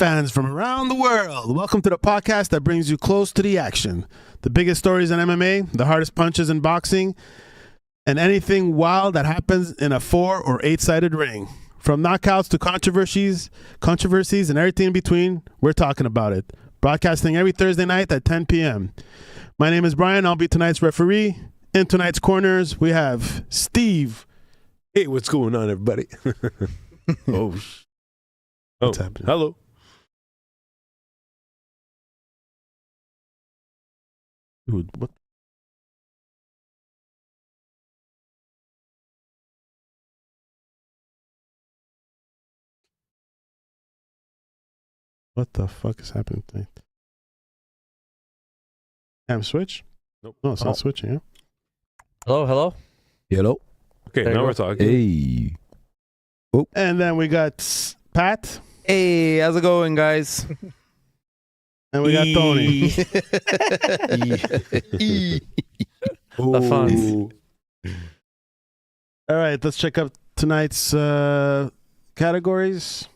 Fans from around the world, welcome to the podcast that brings you close to the action. The biggest stories in MMA, the hardest punches in boxing, and anything wild that happens in a 4 or 8-sided ring. From knockouts to controversies, and everything in between, we're talking about it. Broadcasting every Thursday night at 10 p.m. My name is Brian. I'll be tonight's referee. In tonight's corners, we have Steve. Hey, what's going on, everybody? What's happening? Hello. Dude, what? What the fuck is happening tonight? Cam switch? Nope. No, it's not switching, yeah? Hello. Hello. Okay, There you now go. we're talking. Hey. And then we got Pat. Hey, how's it going, guys? And we got Tony. The fun. All right, let's check out tonight's categories.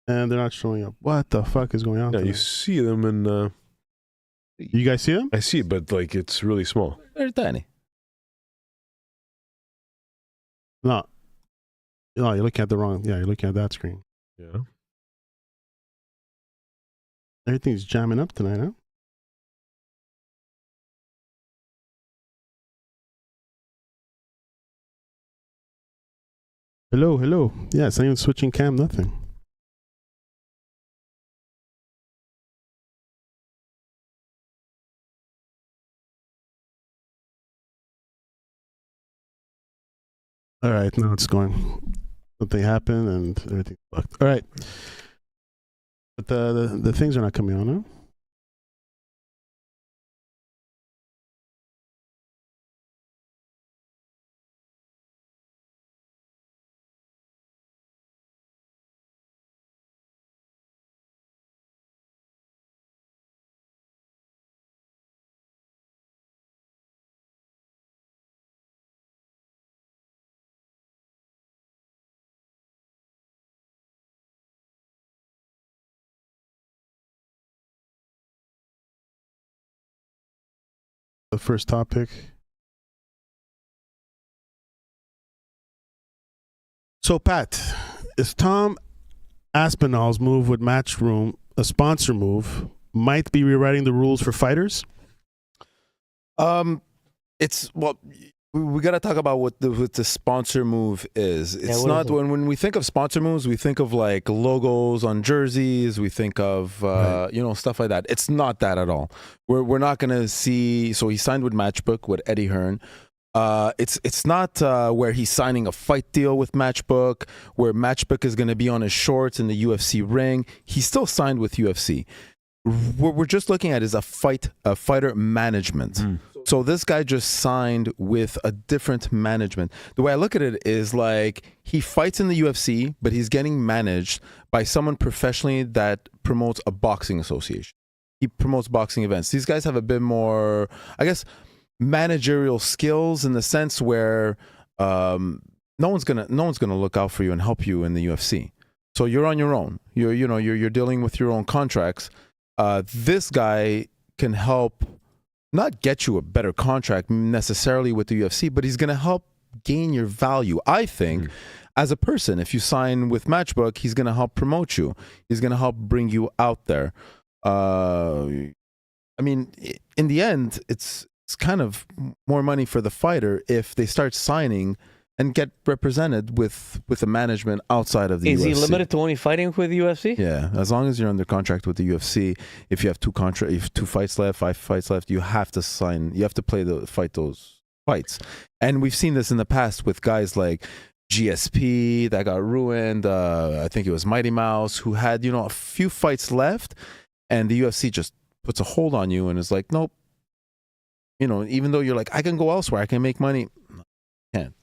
And they're not showing up. What the fuck is going on? Yeah, you tonight? see them, and You guys see them? I see it, but like it's really small. Very tiny. No. No, you're looking at the wrong. Yeah, you're looking at that screen. Yeah. Everything's jamming up tonight, huh? Hello. Yeah, it's not even switching cam, nothing. All right, now it's going. Something happened and everything fucked. All right. But the things are not coming on, huh? The first topic. So, Pat, is Tom Aspinall's move with Matchroom a sponsor move? Might be rewriting the rules for fighters? It's we got to talk about what the sponsor move is. It's what not is it? when we think of sponsor moves, we think of like logos on jerseys, we think of Right. stuff like that. It's not that at all. We're not gonna see. So he signed with Matchbook with Eddie Hearn. It's not where he's signing a fight deal with Matchbook, where Matchbook is going to be on his shorts in the UFC ring. He's still signed with UFC. What we're just looking at is a fighter management. So this guy just signed with a different management. The way I look at it is like he fights in the UFC, but he's getting managed by someone professionally that promotes a boxing association. He promotes boxing events. These guys have a bit more, I guess, managerial skills in the sense where no one's gonna look out for you and help you in the UFC. So you're on your own. You're dealing with your own contracts. This guy can help not get you a better contract necessarily with the UFC, but he's gonna help gain your value. I think as a person, if you sign with Matchbook, he's gonna help promote you. He's gonna help bring you out there. I mean, in the end, it's kind of more money for the fighter if they start signing and get represented with a management outside of the UFC. Is he limited to only fighting with UFC? Yeah, as long as you're under contract with the UFC, if you have two fights left, 5 fights left, you have to sign. You have to fight those fights. And we've seen this in the past with guys like GSP that got ruined. I think it was Mighty Mouse who had a few fights left, and the UFC just puts a hold on you and is like, nope. Even though you're like, I can go elsewhere, I can make money. Can't.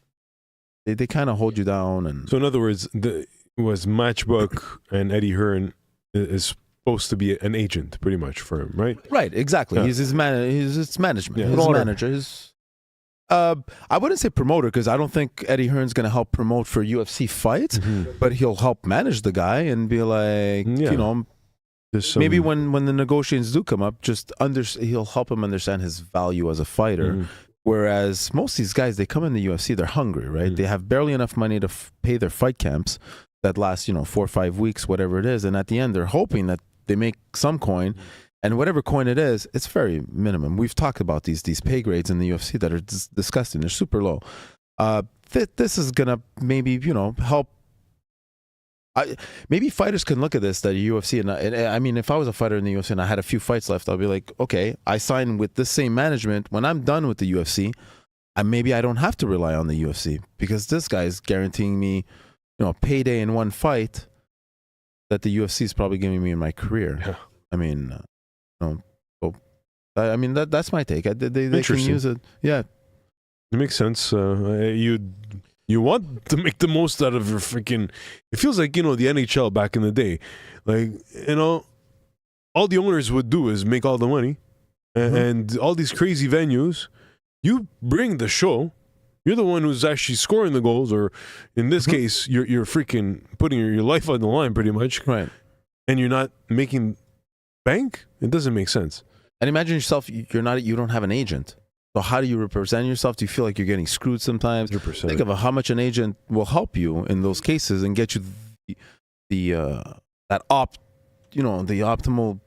They kind of hold you down. And So in other words, was Matchbook and Eddie Hearn is supposed to be an agent, pretty much, for him, right? right, exactly. Yeah. He's his management. Yeah. His Promoter. manager. I wouldn't say promoter because I don't think Eddie Hearn's going to help promote for UFC fights, but he'll help manage the guy and be like, Yeah. you know, Some, maybe when the negotiations do come up, he'll help him understand his value as a fighter. Whereas most of these guys, they come in the UFC, they're hungry, right? They have barely enough money to pay their fight camps that last, 4 or 5 weeks, whatever it is. And at the end, they're hoping that they make some coin. And whatever coin it is, it's very minimum. We've talked about these pay grades in the UFC that are disgusting. They're super low. This is going to maybe, help. Maybe fighters can look at this, that UFC, and I mean, if I was a fighter in the UFC and I had a few fights left, I'll be like, okay, I sign with this same management. When I'm done with the UFC, maybe I don't have to rely on the UFC because this guy's guaranteeing me, a payday in one fight that the UFC is probably giving me in my career. Yeah. I mean, that's my take. They can use it. Yeah, it makes sense. You want to make the most out of your freaking. It feels like the NHL back in the day, like all the owners would do is make all the money, and all these crazy venues. You bring the show. You're the one who's actually scoring the goals, or in this case, you're freaking putting your life on the line, pretty much. Right. And you're not making bank. It doesn't make sense. And imagine yourself. You don't have an agent. So how do you represent yourself? Do you feel like you're getting screwed sometimes? 100%. Think of how much an agent will help you in those cases and get you the optimal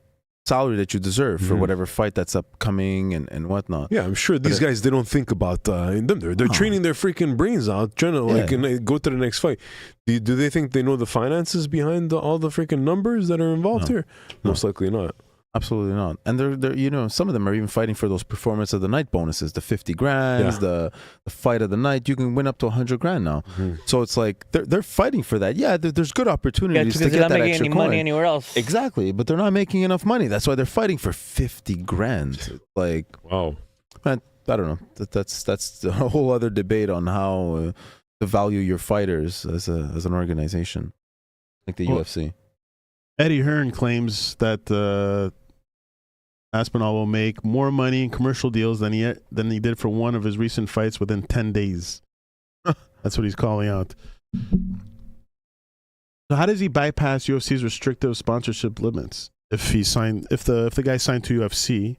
salary that you deserve for whatever fight that's upcoming and whatnot. Yeah, I'm sure these guys, they don't think about them. They're training their freaking brains out, trying to go to the next fight. Do they think they know the finances behind all the freaking numbers that are involved here? Most likely not. Absolutely not. And they're some of them are even fighting for those performance of the night bonuses, the 50 grand, the fight of the night. You can win up to 100 grand now. So it's like they're fighting for that. Yeah, there's good opportunities to get that extra coin. They're not making any money anywhere else. Exactly, but they're not making enough money. That's why they're fighting for 50 grand. Like, wow. Man, I don't know. That's a whole other debate on how to value your fighters as an organization, like the UFC. Eddie Hearn claims that Aspinall will make more money in commercial deals than he did for one of his recent fights within 10 days. That's what he's calling out. So how does he bypass UFC's restrictive sponsorship limits? If the guy signed to UFC,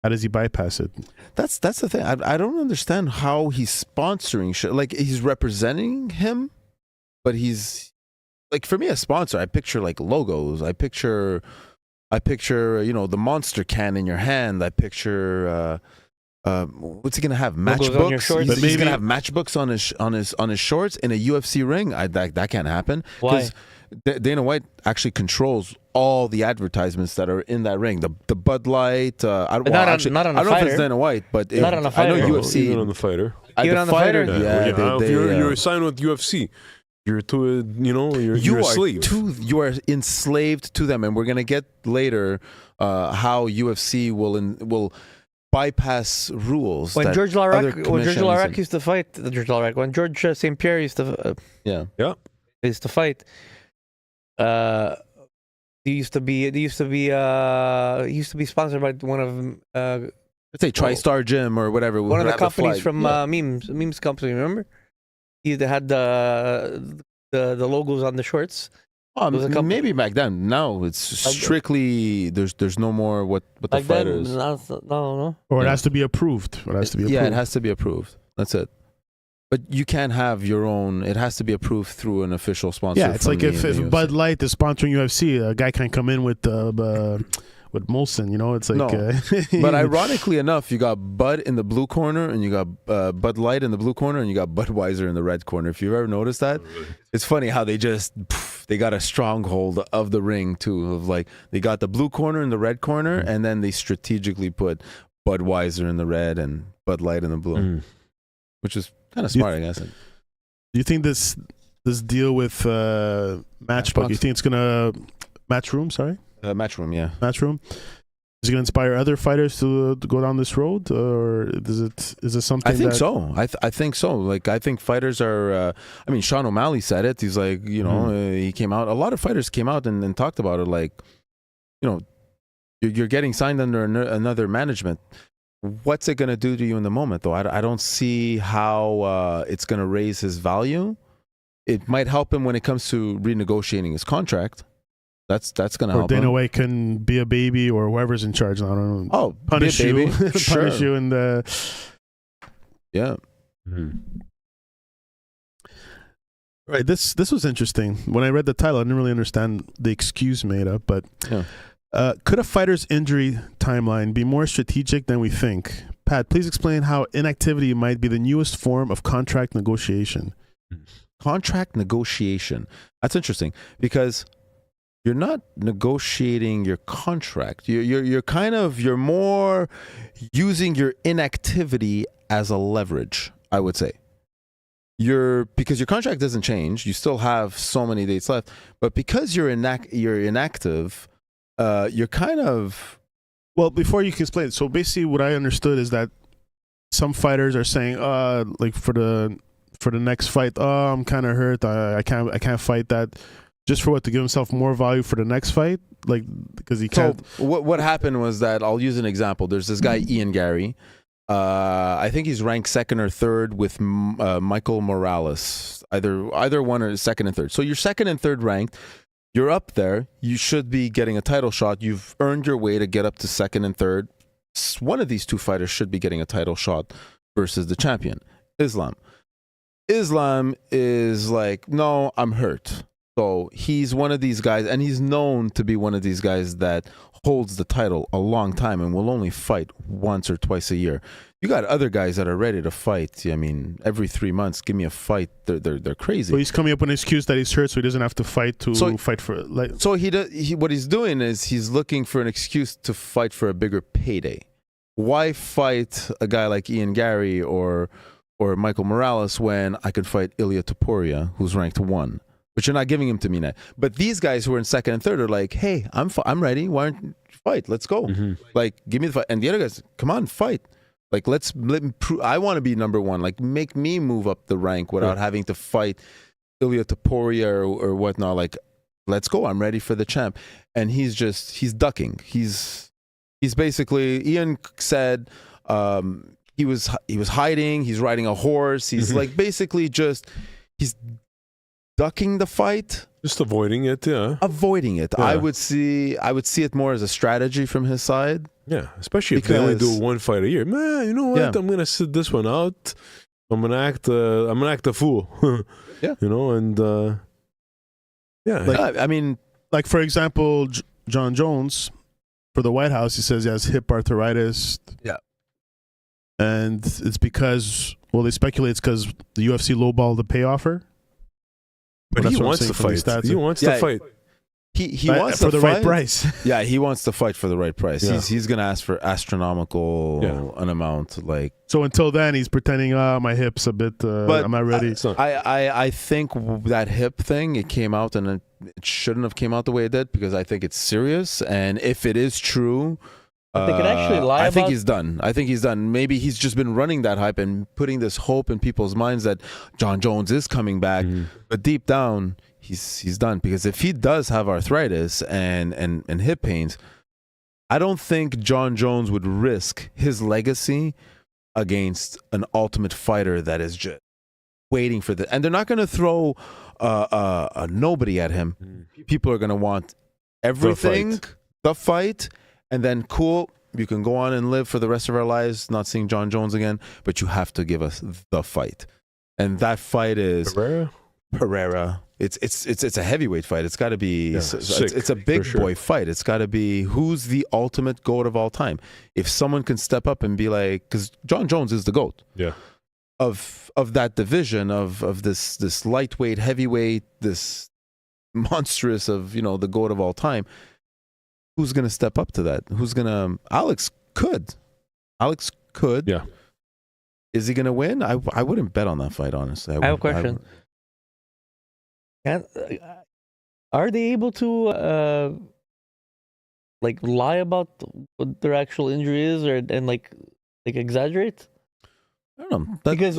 how does he bypass it? That's the thing. I don't understand how he's sponsoring shit. Like, he's representing him, but he's like, for me, a sponsor, I picture like logos. I picture the monster can in your hand. I picture what's he gonna have? Matchbooks. He's gonna have matchbooks on his shorts in a UFC ring. That can't happen. Why? Dana White actually controls all the advertisements that are in that ring. The Bud Light. I don't know if it's Dana White, but not on a fighter. I know UFC. Even on the fighter. Even on the fighter. Yeah. If you're signed with UFC. You're you're a slave. You are enslaved to them, and we're gonna get later how UFC will bypass rules. When George Larac used to fight, when George St. Pierre used to fight, he used to be sponsored by one of let's say TriStar Gym or whatever. One of the companies from memes company. Remember? He had the logos on the shorts. Maybe back then. Now it's strictly there's no more what the fighters. No. Or it has to be approved. Yeah, it has to be approved. That's it. But you can't have your own. It has to be approved through an official sponsor. Yeah, it's like if Bud Light is sponsoring UFC, a guy can't come in with Molson, it's like... No. But ironically enough, you got Bud in the blue corner, and you got Bud Light in the blue corner, and you got Budweiser in the red corner. If you've ever noticed that, it's funny how they got a stronghold of the ring, too. Of like, they got the blue corner and the red corner, and then they strategically put Budweiser in the red and Bud Light in the blue, which is kind of smart, I guess. Do you think this deal with Matchbook, you think it's going to... Matchroom, sorry? Matchroom, yeah. Matchroom. Is it going to inspire other fighters to go down this road, or is it something? I think so. I think so. Like, I think fighters are. Sean O'Malley said it. He's like, he came out. A lot of fighters came out and talked about it. Like, you're getting signed under another management. what's it going to do to you in the moment, though? I don't see how it's going to raise his value. It might help him when it comes to renegotiating his contract. That's going to Or help Dana him. White can be a baby, or whoever's in charge. I don't know. Oh, Punish be a you, baby. Sure. punish you in the. Yeah. Right. This was interesting. When I read the title, I didn't really understand the excuse made up, but Yeah. Could a fighter's injury timeline be more strategic than we think? Pat, please explain how inactivity might be the newest form of contract negotiation. Contract negotiation. That's interesting because you're not negotiating your contract. You're more using your inactivity as a leverage, I would say. Because your contract doesn't change, you still have so many dates left, but because you're inactive, you're kind of. Well, before you can explain it, so basically what I understood is that some fighters are saying, like for the next fight, I'm kind of hurt, I can't fight that, just for to give himself more value for the next fight, like because he can't. So what happened was that, I'll use an example. There's this guy Ian Gary. I think he's ranked second or third with Michael Morales, either one or second and third. So you're second and third ranked. You're up there. You should be getting a title shot. You've earned your way to get up to second and third. One of these two fighters should be getting a title shot versus the champion, Islam. Islam is like, no, I'm hurt. So he's one of these guys, and he's known to be one of these guys that holds the title a long time and will only fight once or twice a year. You got other guys that are ready to fight. I mean, every 3 months, give me a fight. They're crazy. So he's coming up with an excuse that he's hurt, so he doesn't have to fight fight for like. So what he's doing is he's looking for an excuse to fight for a bigger payday. Why fight a guy like Ian Gary or Michael Morales when I could fight Ilia Topuria, who's ranked 1? But you're not giving him to me now. But these guys who are in second and third are like, hey, I'm ready. Why don't you fight? Let's go. Mm-hmm. Like, give me the fight. And the other guys, come on, fight. Like, let me prove. I want to be number 1. Like, make me move up the rank without having to fight Ilia Topuria or whatnot. Like, let's go. I'm ready for the champ. And he's ducking. He's basically, Ian said, he was hiding. He's riding a horse. He's like basically he's ducking the fight, just avoiding it. Yeah, avoiding it. Yeah. I would see it more as a strategy from his side. Yeah, especially if they only do one fight a year. Man, you know what? Yeah. I'm gonna sit this one out. I'm gonna act a fool. Yeah, you know, and yeah. Like, I mean, like for example, John Jones for the White House, he says he has hip arthritis. Yeah. And it's because, they speculate it's because the UFC lowballed the pay offer. But he wants to fight. He wants to fight. He wants for to the fight. right price. Yeah, he wants to fight for the right price. Yeah. He's gonna ask for astronomical an amount. Like, so until then, he's pretending, my hip's a bit. But I'm not ready. I think that hip thing, it came out and it shouldn't have came out the way it did, because I think it's serious. And if it is true, They could actually lie I think about- he's done. I think he's done. Maybe he's just been running that hype and putting this hope in people's minds that John Jones is coming back. But deep down, he's done. Because if he does have arthritis and hip pains, I don't think John Jones would risk his legacy against an Ultimate Fighter that is just waiting for the. And they're not going to throw a nobody at him. People are going to want everything, the fight. And then, cool, you can go on and live for the rest of our lives not seeing John Jones again, but you have to give us the fight. And that fight is Pereira. It's a heavyweight fight. It's got to be it's a big boy fight. It's got to be who's the ultimate GOAT of all time. If someone can step up and be like, because John Jones is the GOAT. Yeah. Of that division of this lightweight, heavyweight, this monstrous of the GOAT of all time. Who's going to step up to that? Alex could. Yeah. Is he going to win? I wouldn't bet on that fight, honestly. I have a question. Are they able to lie about what their actual injury is, and exaggerate? I don't know. Because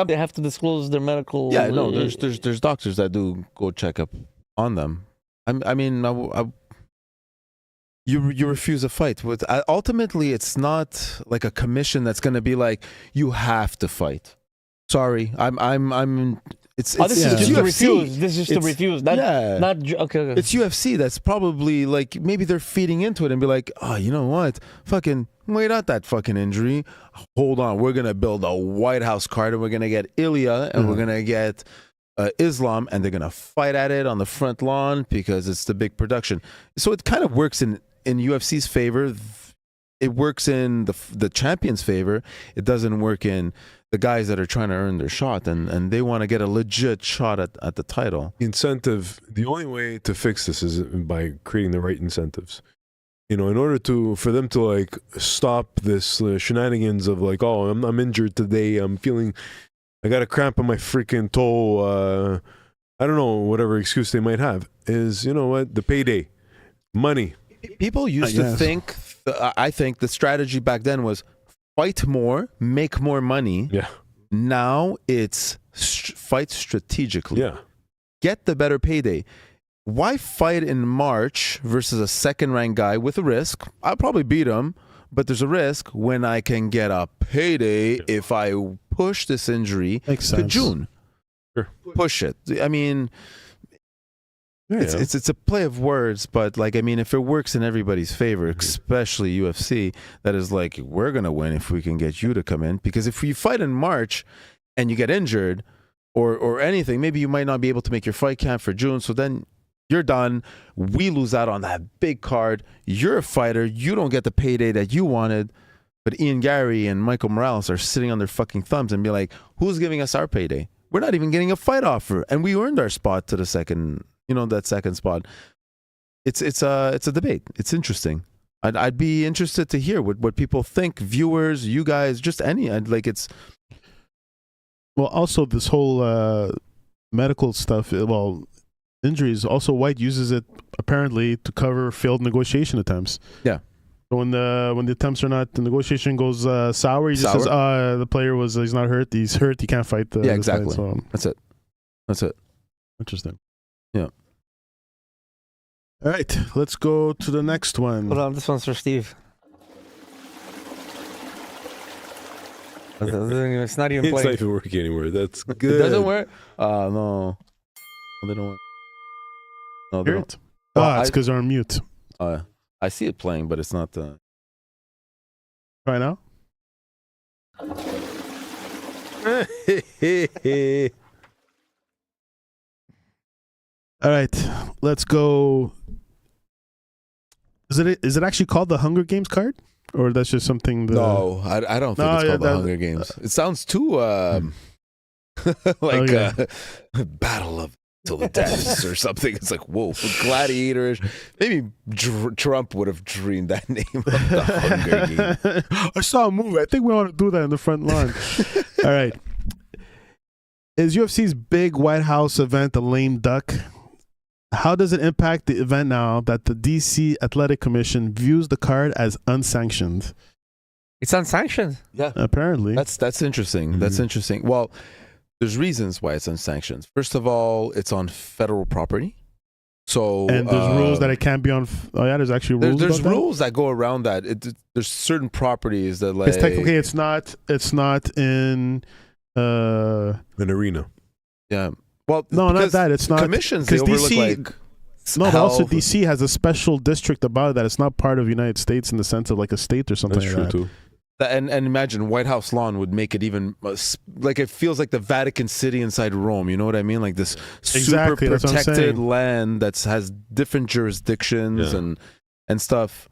they have to disclose their medical. Yeah, no. There's doctors that do go check up on them. you refuse a fight. Ultimately, it's not like a commission that's going to be like, you have to fight. Sorry, it's this is just UFC. to refuse. This is just to It's- refuse. Okay. It's UFC. That's probably like, maybe they're feeding into it and be like, oh, you know what? Fucking wait out that fucking injury. Hold on. We're going to build a White House card and we're going to get Ilya and we're going to get Islam, and they're going to fight at it on the front lawn because it's the big production. So it kind of works in UFC's favor. It works in the champion's favor. It doesn't work in the guys that are trying to earn their shot and they want to get a legit shot at the title. Incentive. The only way to fix this is by creating the right incentives. In order for them to like stop this shenanigans of like, oh, I'm injured today. I got a cramp on my freaking toe. I don't know, whatever excuse they might have is, you know what? The payday, money. People used to think, I think the strategy back then was fight more, make more money. Yeah. Now it's fight strategically. Yeah. Get the better payday. Why fight in March versus a second-ranked guy with a risk? I'll probably beat him, but there's a risk when I can get a payday if I push this injury Makes to sense. June. Sure. Push it. I mean, Yeah. it's a play of words, but like, I mean, if it works in everybody's favor, especially UFC, that is like, we're gonna win if we can get you to come in. Because if you fight in March and you get injured or anything, maybe you might not be able to make your fight camp for June. So then you're done. We lose out on that big card. You're a fighter. You don't get the payday that you wanted. But Ian Gary and Michael Morales are sitting on their fucking thumbs and be like, who's giving us our payday? We're not even getting a fight offer, and we earned our spot to the second. That second spot. It's a debate. It's interesting. I'd be interested to hear what people think, viewers, you guys, just any. It's. Well, also this whole medical stuff. Well, injuries. Also, White uses it apparently to cover failed negotiation attempts. Yeah. So when the attempts are not, the negotiation goes sour. He just says, the player he's not hurt. He's hurt. He can't fight. Yeah, exactly. Fight, so. That's it. Interesting. Yeah. All right, let's go to the next one. Hold on, this one's for Steve. It's not even It's not playing. even working anymore. That's good. It doesn't work. No, they don't work. No, they Hear don't. it? Well, It's because they're on mute. I see it playing, but it's not. Right now? All right, let's go. Is it actually called the Hunger Games card, or that's just something? No, I don't think it's called the Hunger Games. It sounds too like Battle of till the deaths or something. It's like, whoa, gladiators. Maybe Trump would have dreamed that name of the Hunger Games. I saw a movie. I think we want to do that in the front lawn. All right. Is UFC's big White House event a lame duck? How does it impact the event now that the DC Athletic Commission views the card as unsanctioned? It's unsanctioned. Yeah, apparently. That's interesting. Mm-hmm. That's interesting. Well, there's reasons why it's unsanctioned. First of all, it's on federal property. So and there's rules that it can't be on. There's actually rules. There's rules that go around that. There's certain properties that like. It's technically it's not in an arena. Yeah. Well, no, not that. It's not commissions. They overlook DC, like. No, but also health. DC has a special district about it that it's not part of the United States in the sense of like a state or something. That's like true that. too. And imagine White House lawn would make it even like it feels like the Vatican City inside Rome. You know what I mean? Like this Exactly, super that's what I'm protected saying. land that has different jurisdictions Yeah. and stuff.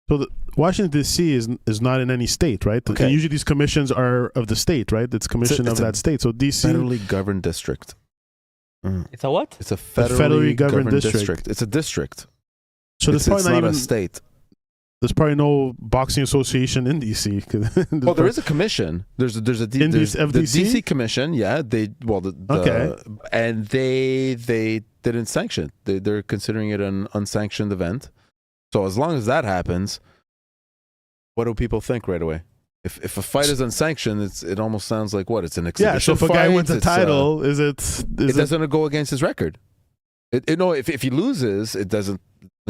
So Washington D.C. is not in any state, right? Okay. Usually these commissions are of the state, right? It's commission it's of a that state. So D.C. Federally governed district. It's a what? It's a federally governed governed district. district. It's a district. So there's It's probably not not even a state. there's probably no boxing association in D.C. Well, there is a commission. There's a In there's of the DC? DC commission. Yeah, Okay. and they didn't sanction. They're considering it an unsanctioned event. So as long as that happens, what do people think right away? If a fight is unsanctioned, it almost sounds like what? It's an exhibition. Yeah, so if a guy fight, wins a it's, title, it doesn't go against his record. If he loses, it doesn't.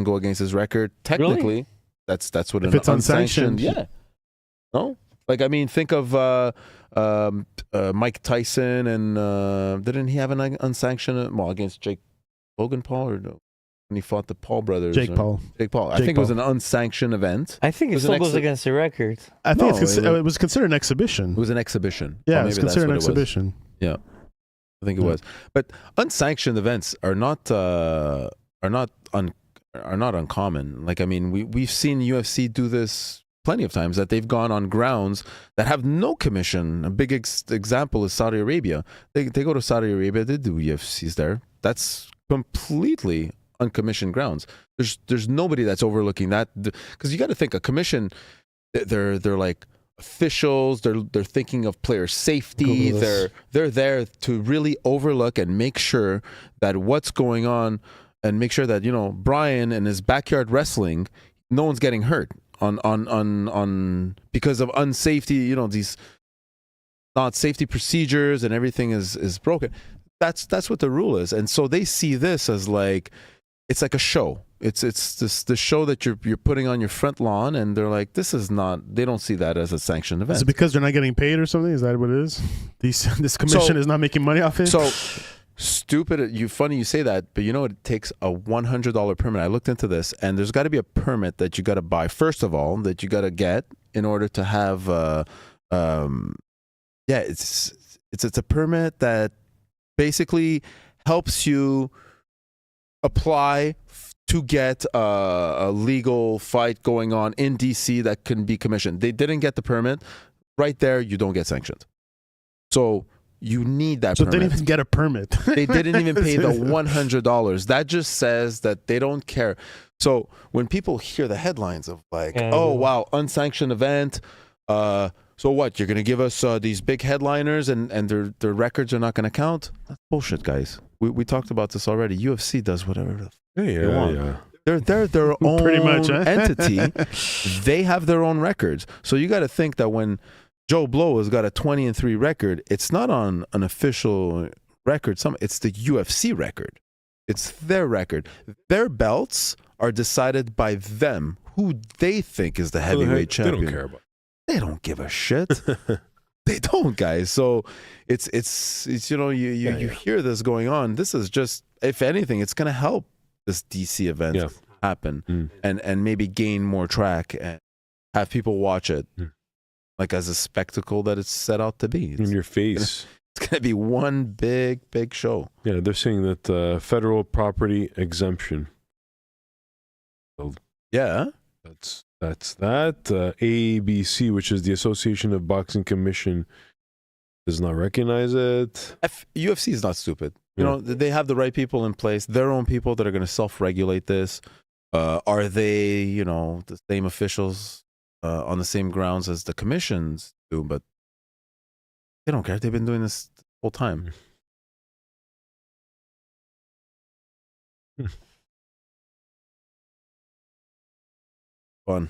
go against his record. Technically, that's what If an it's unsanctioned. Yeah. No, like I mean, think of Mike Tyson and didn't he have an unsanctioned against Jake Logan Paul or no? When he fought the Paul brothers. Jake Paul. I think it was an unsanctioned event. I think it still goes against the record. I think No, it was considered an exhibition. It was an exhibition. Yeah, Or it's maybe that's considered an what it was. exhibition. Yeah, I think it was. But unsanctioned events are not uncommon. Like I mean, we've seen UFC do this plenty of times, that they've gone on grounds that have no commission. A big example is Saudi Arabia. They go to Saudi Arabia, they do UFCs there. That's completely uncommissioned grounds. There's nobody that's overlooking that, because you got to think a commission. They're like officials. They're thinking of player safety. They're there to really overlook and make sure that what's going on, and make sure that Brian and his backyard wrestling, no one's getting hurt on because of unsafety. These not safety procedures and everything is broken. That's what the rule is, and so they see this as like. It's like a show. It's the show that you're putting on your front lawn, and they're like, this is not. They don't see that as a sanctioned event. Is it because they're not getting paid or something? Is that what it is? This commission is not making money off it. So stupid. Funny you say that, but it takes a $100 permit. I looked into this, and there's got to be a permit that you got to buy first of all, that you got to get in order to have. It's a permit that basically helps you apply to get a legal fight going on in DC that can be commissioned. They didn't get the permit. Right there, you don't get sanctioned. So you need that permit. So they didn't even get a permit. They didn't even pay the $100. That just says that they don't care. So when people hear the headlines of like, oh, wow, unsanctioned event, so what? You're going to give us these big headliners and their records are not going to count? That's bullshit, guys. We talked about this already. UFC does whatever they want. Yeah. They're their own Pretty much, huh? entity. They have their own records. So you got to think that when Joe Blow has got a 20-3 record, it's not on an official record. It's the UFC record. It's their record. Their belts are decided by them, who they think is the heavyweight champion. They don't care about. They don't give a shit. They don't, guys. So it's you hear this going on. This is just, if anything, it's going to help this DC event happen and maybe gain more track and have people watch it like as a spectacle that it's set out to be. In your face. It's going to be one big show. Yeah, they're saying that federal property exemption. Yeah. That's that. AABC, which is the Association of Boxing Commission, does not recognize it. UFC is not stupid. They have the right people in place, their own people that are going to self-regulate this. Are they, the same officials on the same grounds as the commissions do? But they don't care. They've been doing this the whole time. Fun.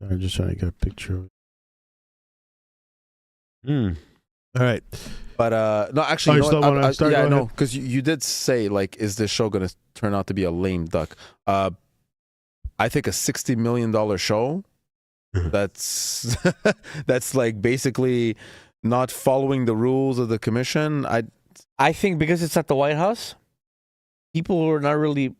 I'm just trying to get a picture of it. Mm. All right. But no, actually, no, because you did say, like, is this show going to turn out to be a lame duck? I think a $60 million show that's like basically not following the rules of the commission. I think because it's at the White House, people who are not really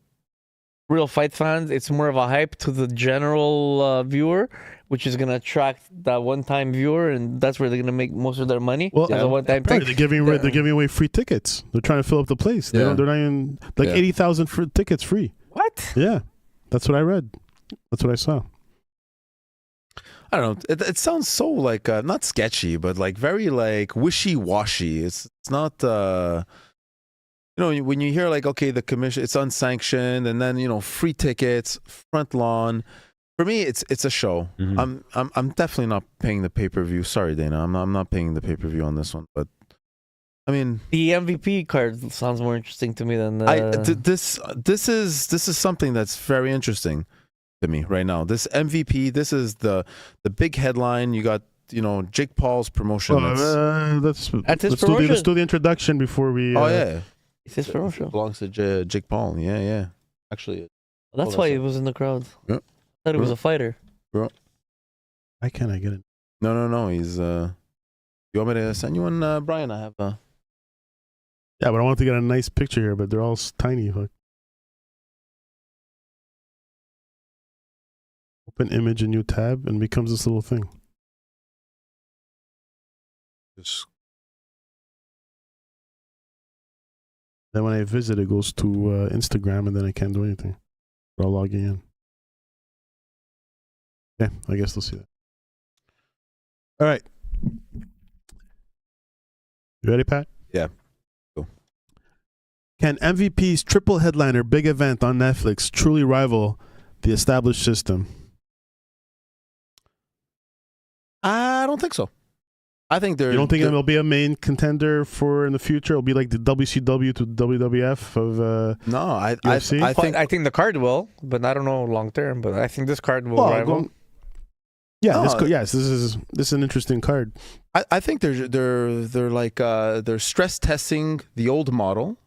real fight fans, it's more of a hype to the general viewer, which is going to attract that one-time viewer, and that's where they're going to make most of their money. Well, as a one-time thing. they're giving away free tickets. They're trying to fill up the place. They're not even 80,000 for tickets free. What? Yeah, that's what I read. That's what I saw. I don't know. It sounds so like not sketchy, but like very like wishy-washy. It's not. When you hear like, okay, the commission, it's unsanctioned, and then free tickets, front lawn. For me, it's a show. Mm-hmm. I'm definitely not paying the pay-per-view. Sorry, Dana, I'm not paying the pay-per-view on this one. But I mean, the MVP card sounds more interesting to me than this is something that's very interesting to me right now. This MVP, this is the big headline. You got Jake Paul's promotion. Let's his do promotion. let's do the introduction before we. Oh yeah. Is this for It Russia? belongs to Jake Paul. Yeah. Actually, That's that's why he it. was in the crowd. Yeah. I thought he was a fighter. Why can't I get it? no. He's. You want me to send you one, Brian? I have. Yeah, but I want to get a nice picture here, but they're all tiny. Fuck. Open image, a new tab, and becomes this little thing. Just Then when I visit, it goes to Instagram, and then I can't do anything. I'll log in. Yeah, I guess they'll see that. All right. You ready, Pat? Yeah. Go. Can MVP's triple headliner big event on Netflix truly rival the established system? I don't think so. I think You don't think it'll be a main contender for in the future? It'll be like the WCW to WWF of No, I UFC? I think the card will, but I don't know long term. But I think this card will Well, rival. yeah, No. this is an interesting card. I think they're like they're stress testing the old model.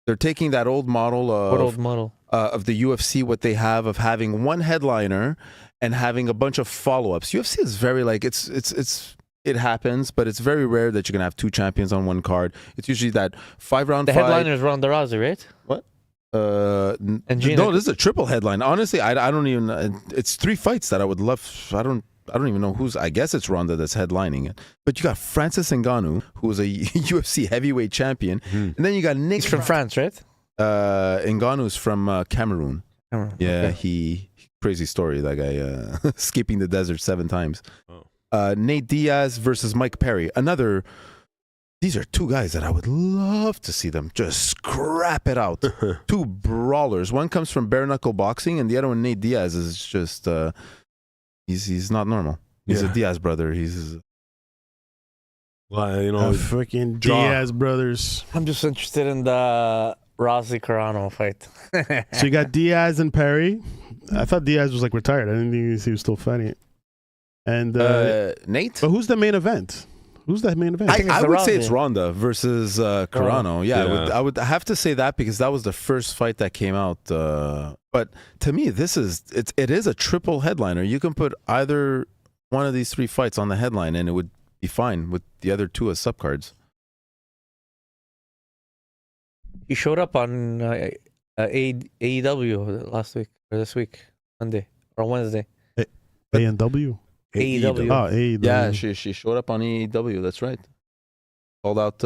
They're taking that old model What old model? of the UFC, what they have of having one headliner and having a bunch of follow-ups. UFC is very like it happens, but it's very rare that you're gonna have two champions on one card. It's usually that 5-round The fight. headliner is Ronda Rousey, right? And Gina. No, this is a triple headline. Honestly, I don't even. It's 3 fights that I would love. I don't even know who's. I guess it's Ronda that's headlining it. But you got Francis Ngannou, who is a UFC heavyweight champion, and then you got Nick. He's from France, right? Ngannou's from Cameroon. Cameroon, Yeah, okay. crazy story. That guy escaping the desert 7 times. Oh. Nate Diaz versus Mike Perry. These are 2 guys that I would love to see them just scrap it out. 2 brawlers. One comes from bare knuckle boxing, and the other one, Nate Diaz, is just he's not normal. He's a Diaz brother. He's well, you The know, freaking draw. Diaz brothers. I'm just interested in the Rousey Carano fight. So you got Diaz and Perry. I thought Diaz was like retired. I didn't think he was still fighting. And Nate. but who's the main event? Who's that main event? think it's I the would say Rousey. it's Ronda versus Carano. Yeah, Yeah. I would have to say that because that was the first fight that came out. But to me, it is a triple headliner. You can put either one of these 3 fights on the headline, and it would be fine with the other 2 as subcards. He showed up on AEW last week or this week, Monday or Wednesday. A&W. AEW. Oh, AEW. Yeah, she showed up on AEW. That's right. Called out.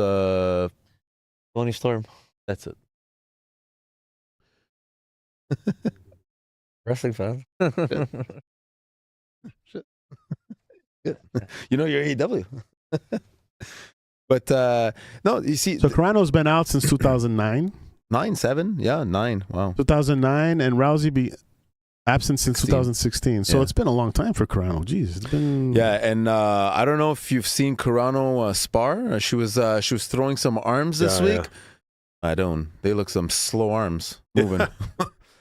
Tony Storm. That's it. Wrestling fan. You know your AEW. But no, you see, So Carano's been out since 2009. 9, 7, yeah, 9. Wow. 2009, and Rousey be absent since 16. 2016. So Yeah. it's been a long time for Carano. Jeez, it's been. Yeah, and I don't know if you've seen Carano spar. She was throwing some arms this Yeah, week. I don't. They look some slow arms moving.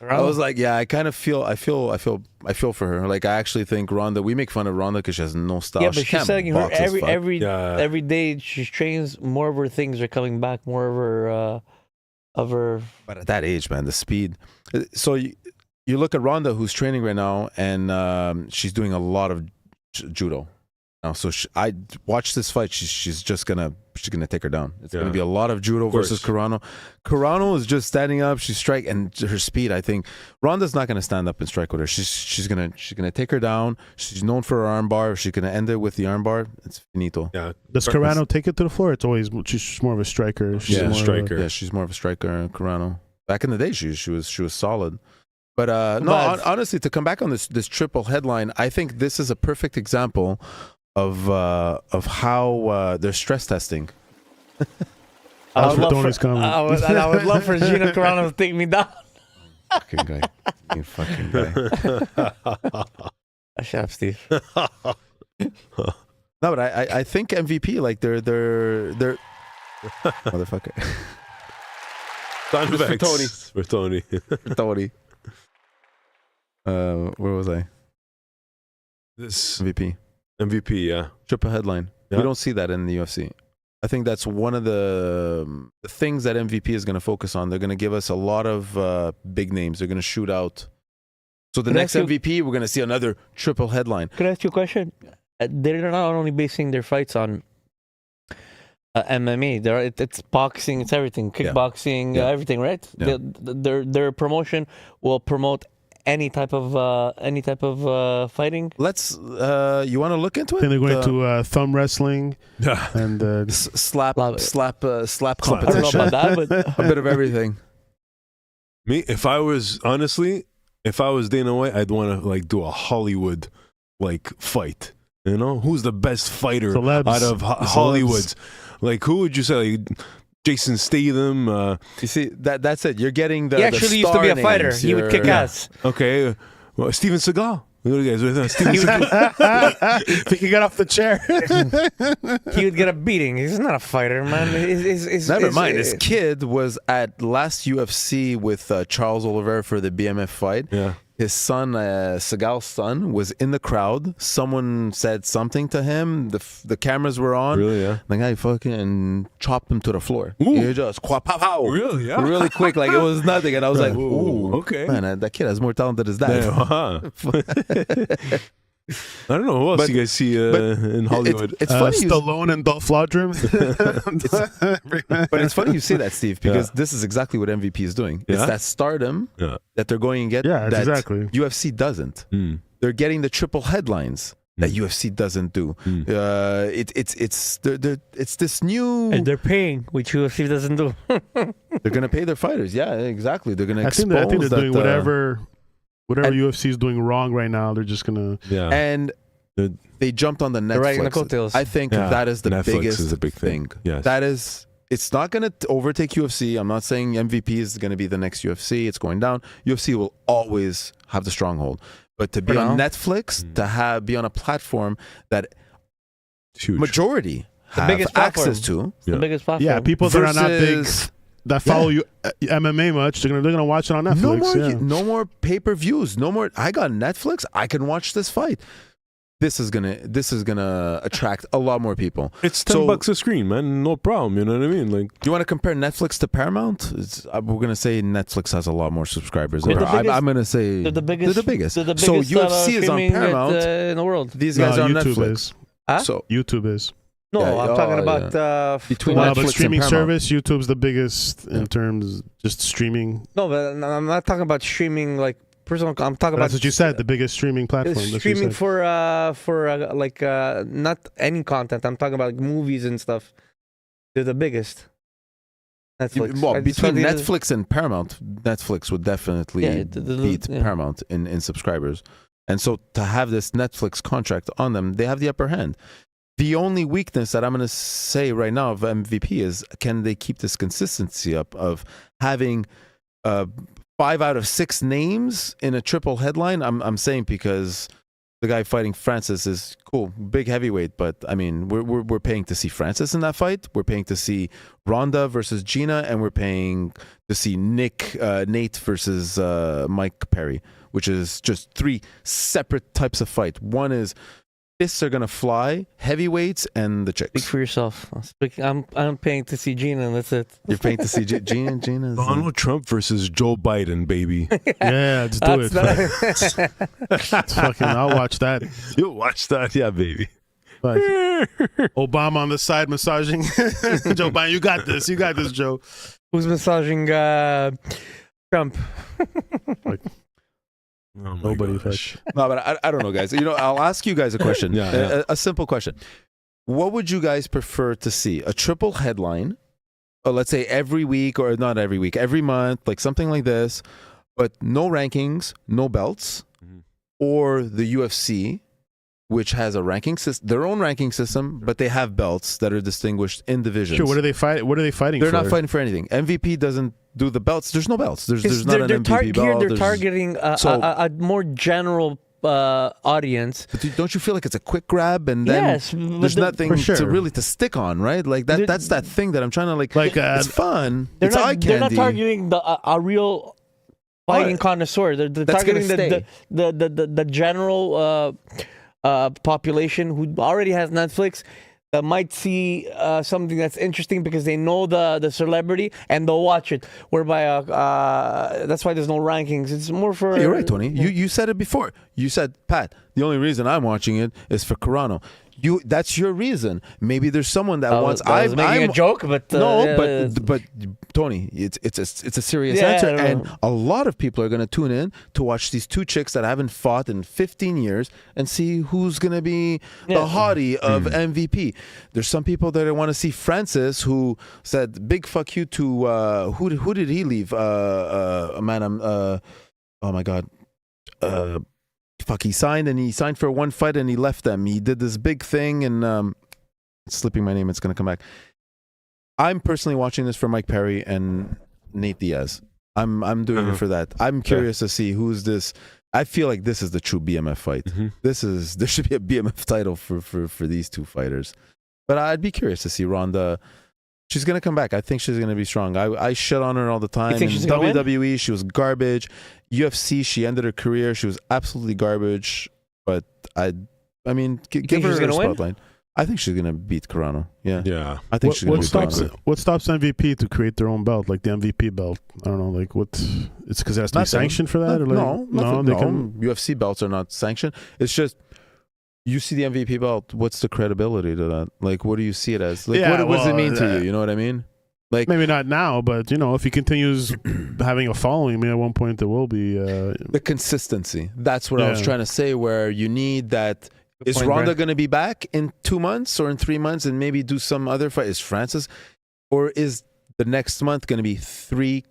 I was like, yeah, I kind of feel for her. Like, I actually think Ronda. We make fun of Ronda because she has no style. yeah, but She she's can't saying her box as fuck. every day she trains. More of her things are coming back. More of her. But at that age, man, the speed. So you look at Ronda, who's training right now, and she's doing a lot of judo now. So I watched this fight. She's gonna take her down. It's gonna be a lot of judo versus Carano. Carano is just standing up. She's strike, and her speed. I think Ronda's not gonna stand up and strike with her. She's gonna take her down. She's known for her armbar. She's gonna end it with the armbar. It's finito. Yeah. Does Carano take it to the floor? It's always she's more of a striker. She's more a of striker. Yeah, she's more of a striker. Carano. Back in the day, she was solid. But honestly, to come back on this triple headline, I think this is a perfect example of how they're stress testing. I would, for love Tony's for, comment. I would love for Gina Carano to take me down. Fucking guy, you fucking guy. Shut up, Steve. No, but I think MVP, like they're motherfucker. Diamondbacks. Tony. For Tony. Tony. Where was I? This MVP. MVP, yeah. Triple headline. Yeah. We don't see that in the UFC. I think that's one of the things that MVP is going to focus on. They're going to give us a lot of big names. They're going to shoot out. So the Could I next ask you- MVP, we're going to see another triple headline. Could I ask you a question? They're not only basing their fights on MMA. It's boxing, it's everything, kickboxing, Yeah. everything, right? Yeah. Their promotion will promote any type of fighting. Let's. You want to look into I it? think they're going to thumb wrestling Yeah. and slap Love it. slap I don't know competition. about that, but A bit of everything. Me, if I was Dana White, I'd want to like do a Hollywood like fight. You know, who's the best fighter Celebs. out of Hollywood's? Like, who would you say? Like, Jason Statham. You see, that's it. You're getting the. he actually used to be a fighter. He would kick ass. Okay, Steven Seagal. Look at you guys. Steven Seagal. if he get off the chair. He would get a beating. He's not a fighter, man. Never mind. His kid was at last UFC with Charles Oliveira for the BMF fight. Yeah. His son, Seagal's son, was in the crowd. Someone said something to him. The cameras were on. Really? Yeah. The guy fucking chopped him to the floor. Ooh. He just pow pow. Really? Yeah. Really quick, like it was nothing. And I was like, Ooh, ooh, okay. man, that kid has more talent than his dad. Yeah, I don't know who else But- you guys see in Hollywood. It's funny. Stallone and Dolph Lundgren. But it's funny you say that, Steve, because this is exactly what MVP is doing. It's Yeah? that stardom Yeah. that they're going to get Yeah, that exactly. UFC doesn't. Mm. They're getting the triple headlines that UFC doesn't do. Mm. It's this new. And they're paying, which UFC doesn't do. They're going to pay their fighters. Yeah, exactly. They're going to I expose think they're doing that, whatever and- UFC is doing wrong right now. They're just gonna. Yeah. And they jumped on the They're riding the Netflix. coattails. I think Yeah, that is the Netflix biggest is a big thing. Yes. That is. It's not going to overtake UFC. I'm not saying MVP is going to be the next UFC. It's going down. UFC will always have the stronghold. But to be For on now. Netflix, to be on a platform that It's huge. majority have biggest platform. access to, The Yeah. biggest platform. Yeah, people that are not big versus that follow you MMA much. They're gonna watch it on Netflix. no more, yeah. no more pay-per-views, no more. I got Netflix. I can watch this fight. This is gonna attract a lot more people. It's $10 a screen, man. No problem. You know what I mean? Like, You want to compare Netflix to Paramount? We're gonna say Netflix has a lot more subscribers. They're the biggest- I'm gonna say They're the biggest. They're the biggest. They're the So biggest, UFC is on streaming Paramount. in the world. These No, guys are on YouTube Netflix. is. Huh? So YouTube is. No, Yeah, I'm talking oh, about Between No, Netflix but and streaming Paramount. service, YouTube's the biggest in terms just streaming. No, but I'm not talking about streaming like personal. I'm talking But about that's what you said. The biggest streaming platform. That's what you streaming said. for like not any content. I'm talking about like movies and stuff. They're the biggest. Netflix. Well, I just between thought they- Netflix and Paramount, Netflix would definitely Yeah, beat yeah. Paramount in subscribers. And so to have this Netflix contract on them, they have the upper hand. The only weakness that I'm going to say right now of MVP is, can they keep this consistency up of having 5 out of 6 names in a triple headline? I'm saying because the guy fighting Francis is cool, big heavyweight, but I mean, we're paying to see Francis in that fight. We're paying to see Ronda versus Gina, and we're paying to see Nate versus Mike Perry, which is just 3 separate types of fight. One is fists are gonna fly, heavyweights, and the Speak chicks. for yourself. I'm paying to see Gina, and that's it. You're paying to see Gina. Donald Trump versus Joe Biden, baby. Yeah, just do it. That's It's fucking, I'll watch that. You'll watch that, yeah, baby. Fuck. Obama on the side massaging. Joe Biden, you got this. You got this, Joe. Who's massaging Trump? Oh my Nobody gosh. No, but I don't know, guys. You know, I'll ask you guys a question. Yeah, A simple question. What would you guys prefer to see? A triple headline, or let's say every week, or not every week, every month, like something like this, but no rankings, no belts, Mhm. or the UFC, which has a ranking system, their own ranking system, but they have belts that are distinguished in divisions. Sure. What are they fighting? What are they fighting They're for? not fighting for anything. MVP doesn't do the belts. There's no belts. There's It's- not an MVP here belt. they're There's- targeting So- a more general audience. But don't you feel like it's a quick grab and then Yes, there's but nothing for sure. to really to stick on, right? Like They're- that's that thing that I'm trying to like. Like, it's fun. They're It's eye not. They're not candy. targeting a real fighting connoisseur. They're That's targeting gonna the general population who already has Netflix. that might see something that's interesting because they know the celebrity and they'll watch it. Whereby that's why there's no rankings. It's more for. You're right, Tony. You said it before. You said, Pat, the only reason I'm watching it is for Carano. That's your reason. Maybe there's someone that wants. I was making a joke, but no, but Tony, it's a serious answer, and a lot of people are going to tune in to watch these two chicks that haven't fought in 15 years and see who's going to be the hottie of MVP. There's some people that want to see Francis, who said big fuck you to who did he leave? Oh my God. Fuck, he signed for one fight and he left them. He did this big thing and it's slipping my name. It's going to come back. I'm personally watching this for Mike Perry and Nate Diaz. I'm doing it for that. I'm curious to see who's this. I feel like this is the true BMF fight. There should be a BMF title for these two fighters. But I'd be curious to see Ronda. She's going to come back. I think she's going to be strong. I shit on her all the time. You think she's in WWE, she was garbage. UFC, she ended her career. She was absolutely garbage. But I mean, give her a spotlight. Win? I think she's going to beat Carano. Yeah. I think she's going to beat Carano. What stops MVP to create their own belt, like the MVP belt? I don't know, like what? It's because it has to be sanctioned for that? No, UFC belts are not sanctioned. It's just, you see the MVP belt, what's the credibility to that? Like, what do you see it as? Like, what does it mean to you? You know what I mean? Like, maybe not now, but if he continues having a following, maybe at one point there will be the consistency. That's what I was trying to say. Where you need that. Is Ronda going to be back in 2 months or in 3 months and maybe do some other fight? Is Francis, or is the next month going to be 6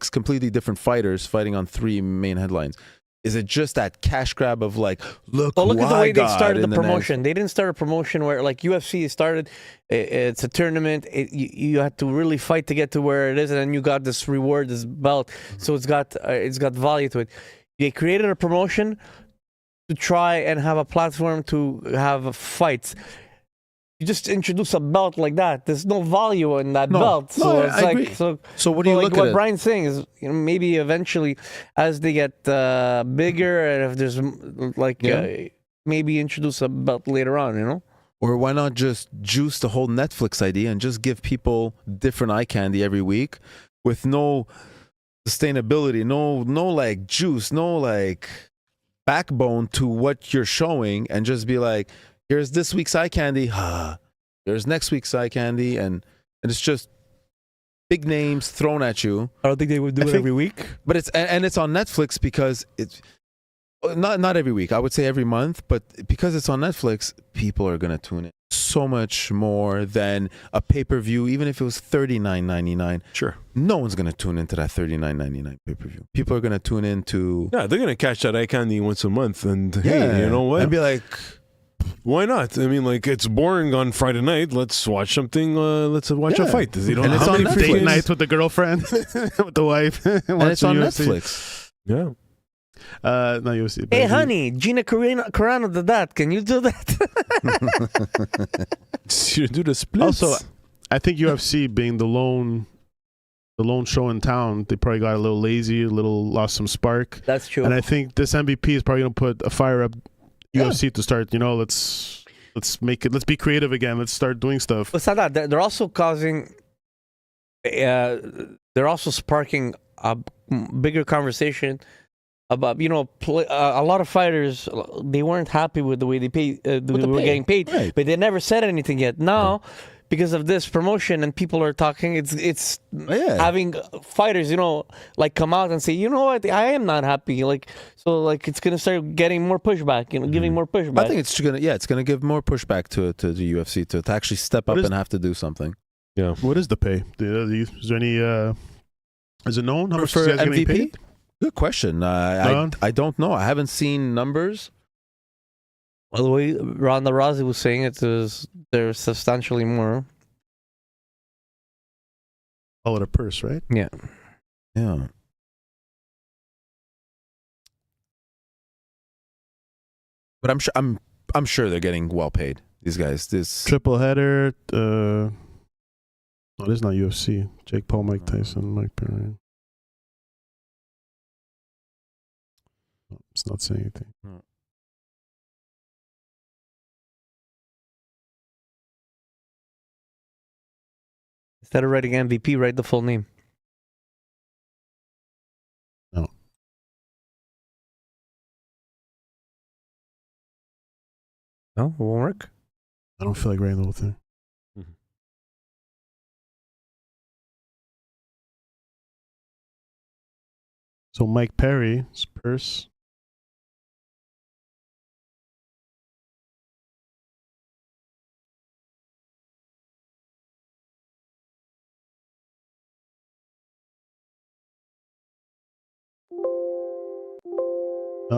completely different fighters fighting on 3 main headlines? Is it just that cash grab of like, look at the way they started the promotion? They didn't start a promotion where like UFC started. It's a tournament. You had to really fight to get to where it is, and then you got this reward, this belt. So it's got value to it. They created a promotion to try and have a platform to have fights. You just introduce a belt like that. There's no value in that belt. So it's I agree. So what do you look at? What Brian's saying is, maybe eventually, as they get bigger, and if there's maybe introduce a belt later on. Or why not just juice the whole Netflix idea and just give people different eye candy every week with no sustainability, no like juice, no like backbone to what you're showing, and just be like, here's this week's eye candy. There's next week's eye candy, and it's just big names thrown at you. I don't think they would do it every week, but it's on Netflix because it's not every week. I would say every month, but because it's on Netflix, people are gonna tune in so much more than a pay-per-view. Even if it was $39.99, sure, no one's gonna tune into that $39.99 pay-per-view. People are gonna tune into they're gonna catch that eye candy once a month, and hey, you know what? And be like, why not? I mean, like, it's boring on Friday night. Let's watch something. Let's watch a fight. And it's on date nights with the girlfriend, with the wife, and it's on Netflix. Yeah. Not UFC. Hey, honey, Gina Carano did that. Can you do that? You do the splits. Also, I think UFC being the lone show in town, they probably got a little lazy, lost some spark. That's true. And I think this MVP is probably going to put a fire up UFC to start. Let's make it. Let's be creative again. Let's start doing stuff. It's not that. They're also causing. They're also sparking a bigger conversation about a lot of fighters. They weren't happy with the way they paid. They were getting paid, but they never said anything yet. Now, because of this promotion and people are talking, it's having fighters, like come out and say, you know what, I am not happy. It's gonna start getting more pushback. Giving more pushback. I think it's gonna give more pushback to the UFC to actually step up and have to do something. Yeah. What is the pay? Is there any? Is it known how much for is getting MVP? paid? Good question. I don't know. I haven't seen numbers. Well, the way Ronda Rousey was saying it is they're substantially more. Call it a purse, right? Yeah. Yeah. But I'm sure they're getting well paid. These guys. This triple header. No, this is not UFC. Jake Paul, Mike Tyson, Mike Perry. It's not saying anything. Instead of writing MVP, write the full name. No. No, it won't work. I don't feel like writing the whole thing. Mhm. So Mike Perry's purse.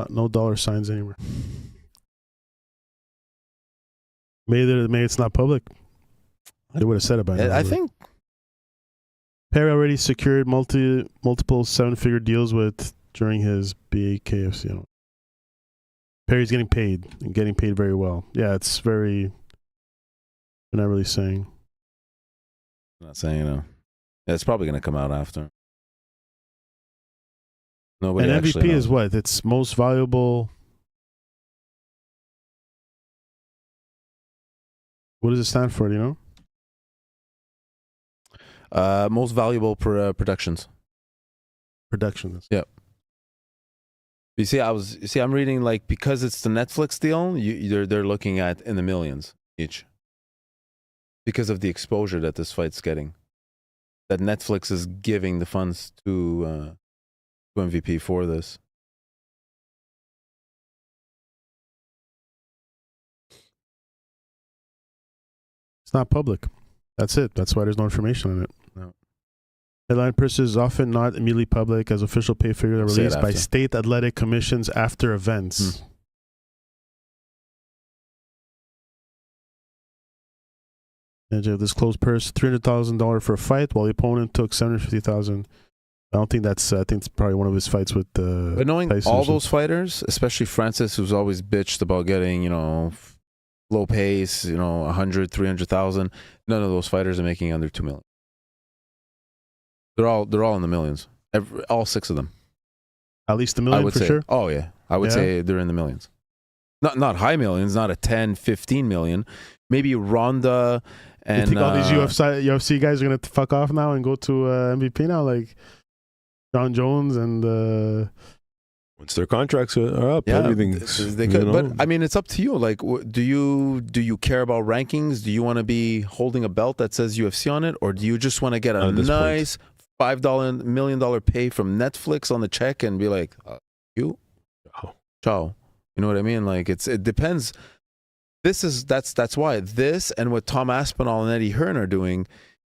No dollar signs anywhere. Maybe it's not public. They would have said it by now. I think Perry already secured multiple 7-figure deals with during his BKFC. Perry's getting paid and getting paid very well. Yeah, it's very. They're not really saying. I'm not saying Yeah, it's probably going to come out after. Nobody And actually MVP knows. is what? It's most valuable. What does it stand for? Do you know? Most valuable productions. Productions. You see, I'm reading like because it's the Netflix deal, they're looking at in the millions each. Because of the exposure that this fight's getting, that Netflix is giving the funds to MVP for this. It's not public. That's it. That's why there's no information on it. No. Headline purses is often not immediately public as official pay figures are Say it released by after. state athletic commissions after events. And you have this closed purse, $300,000 for a fight, while the opponent took $750,000. I don't think that's. I think it's probably one of his fights with But knowing Tyson all or something. those fighters, especially Francis, who's always bitched about getting low pace, 100, 300,000. None of those fighters are making under 2 million. They're all in the millions. All 6 of them. At least $1 I million would for say. sure. Oh yeah, I would Yeah? say they're in the millions. Not high millions, not a 10, 15 million. Maybe Ronda and You think all these UFC guys are gonna fuck off now and go to MVP now, like John Jones and Once their contracts are up, yeah, everything's they could. But I mean, it's up to you. Like, do you care about rankings? Do you want to be holding a belt that says UFC on it, or do you just want to get a At this nice $5 million pay from Netflix on the check and be like, you, ciao. You know what I mean? Like, it depends. That's why this and what Tom Aspinall and Eddie Hearn are doing.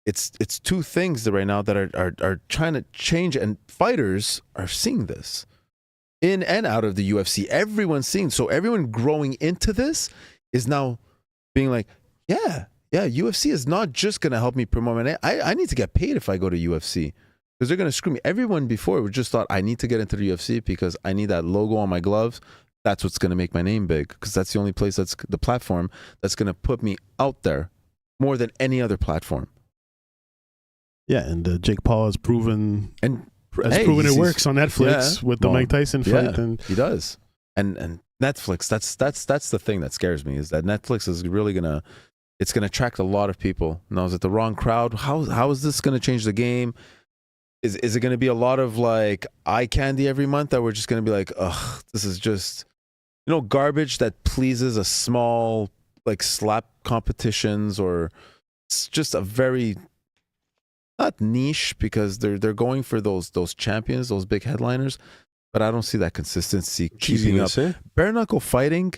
It's 2 things right now that are trying to change, and fighters are seeing this in and out of the UFC. Everyone's seeing. So everyone growing into this is now being like, yeah, UFC is not just going to help me promote my name. I need to get paid if I go to UFC because they're going to screw me. Everyone before just thought I need to get into the UFC because I need that logo on my gloves. That's what's going to make my name big because that's the only place, that's the platform that's going to put me out there more than any other platform. yeah, and Jake Paul has proven And it works on Netflix with the Mike Tyson fight, and he does. And Netflix, that's the thing that scares me, is that Netflix is really gonna attract a lot of people. Now, is it the wrong crowd? How is this gonna change the game? Is it gonna be a lot of like eye candy every month that we're just gonna be like, ugh, this is just garbage that pleases a small like slap competitions, or it's just a very not niche because they're going for those champions, those big headliners, but I don't see that consistency keeping up. Bare knuckle fighting,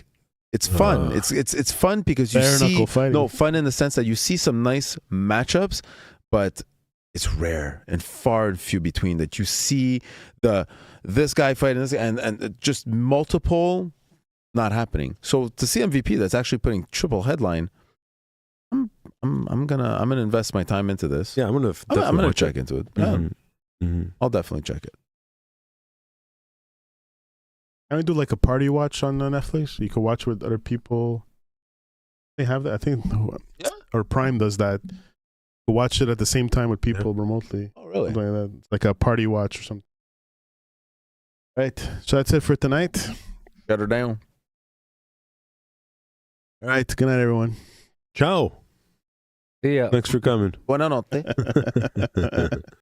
it's fun. It's fun because you Bare see knuckle fighting. fun in the sense that you see some nice matchups, but it's rare and far and few between that you see this guy fighting this and just multiple not happening. So to see MVP that's actually putting triple headline, I'm gonna invest my time into this. Yeah, I'm gonna check into it. Mm-hmm. Yeah, Mm-hmm. I'll definitely check it. can we do like a party watch on Netflix? You can watch with other people. They have that. I think, or Prime does that. You watch it at the same time with people remotely. Oh, really? Something like that. It's like a party watch or something. Right. So that's it for tonight. Shut her down. All right. Good night, everyone. Ciao. See ya. Thanks for coming. Buonanotte.